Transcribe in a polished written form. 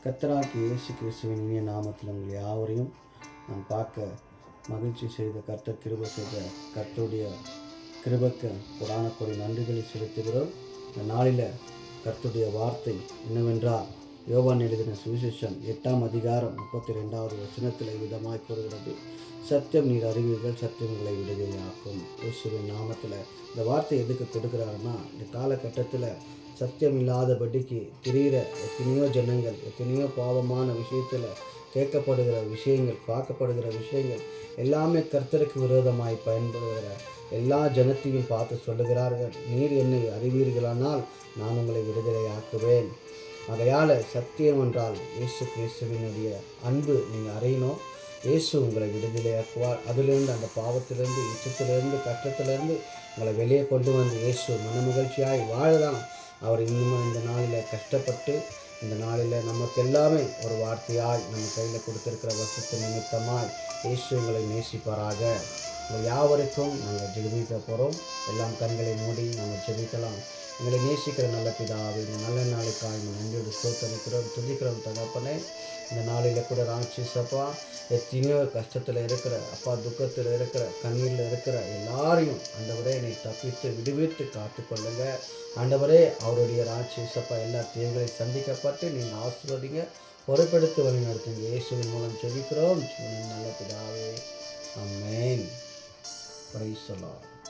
கர்த்தராகிய இயேசு கிறிஸ்துவின் இனிய நாமத்தில் உங்கள் யாவரையும் நாம் பார்க்க மகிழ்ச்சி செய்த கர்த்தர் கிருபை செய்த கர்த்தருடைய கிருபைக்கு புராணக்கூடிய நன்றிகளை செலுத்துகிறோம். இந்த நாளில் கர்த்தருடைய வார்த்தை என்னவென்றால், யோவான் எழுதின சுவிசேஷம் 8ஆம் அதிகாரம் 32வது வசனத்தில் விதமாய் கூறுகிறது, சத்தியம் நீர் அறிவீர்கள், சத்தியம் உங்களை விடுதலையாக்கும். இயேசுவின் நாமத்தில் இந்த வார்த்தை எதுக்கு கொடுக்குறாருன்னா, இந்த காலகட்டத்தில் சத்தியம் இல்லாதபடிக்கு திரிகிற எத்தனையோ ஜனங்கள், எத்தனையோ பாவமான விஷயத்தில் கேட்கப்படுகிற விஷயங்கள், பார்க்கப்படுகிற விஷயங்கள் எல்லாமே கர்த்தருக்கு விரோதமாய் பயன்படுகிற எல்லா ஜனத்தையும் பார்த்து சொல்லுகிறார்கள், நீர் என்னை அறிவீர்களானால் நான் உங்களை விடுதலையாக்குவேன். ஆகையால் சத்தியம் என்றால் இயேசு கிறிஸ்துவினுடைய அன்பு நீங்கள் அறியணும். இயேசு உங்களை விடுதலையாக்குவார். அதிலிருந்து, அந்த பாவத்திலிருந்து, இச்சத்திலிருந்து, கஷ்டத்திலிருந்து உங்களை வெளியே கொண்டு வந்து இயேசு மனமகிழ்ச்சியாய் வாழலாம். அவர் இன்னும் இந்த நாளில் கஷ்டப்பட்டு, இந்த நாளில் நமக்கு எல்லாமே ஒரு வார்த்தையாய் நம்ம கையில் கொடுத்திருக்கிற வசத்து நிமித்தமாய் இயேசு உங்களை நேசிப்பாராக. உங்கள் யாவருக்கும் நாங்கள் ஜெபிக்க போகிறோம். எல்லாம் கண்களை மூடி நம்ம ஜெபிக்கலாம். எங்களை நேசிக்கிற நல்ல பிதாவே, இந்த நல்ல நாளுக்காக நன்றியோடு ஸ்தோத்திரிக்கிறோம், துதிக்கிறோம் தகப்பனே. இந்த நாளில் கூட ராட்சசப்பா, எத்தனையோ கஷ்டத்தில் இருக்கிற அப்பா, துக்கத்தில் இருக்கிற, கண்ணீரில் இருக்கிற எல்லாரையும் ஆண்டவரே என்னை தப்பித்து விடுவித்து காத்துக்கொள்ளுங்க. ஆண்டவரே, அவருடைய ராட்சசப்பா எல்லா தீங்குகளை சந்திக்கப்பட்டு நீங்கள் ஆசீர்வதிங்க, பொறுப்பெடுத்து வழி நடத்துங்க. இயேசுவின் மூலம் ஜெபிக்கிறோம் நல்ல பிதாவே, ஆமென். Praise the Lord.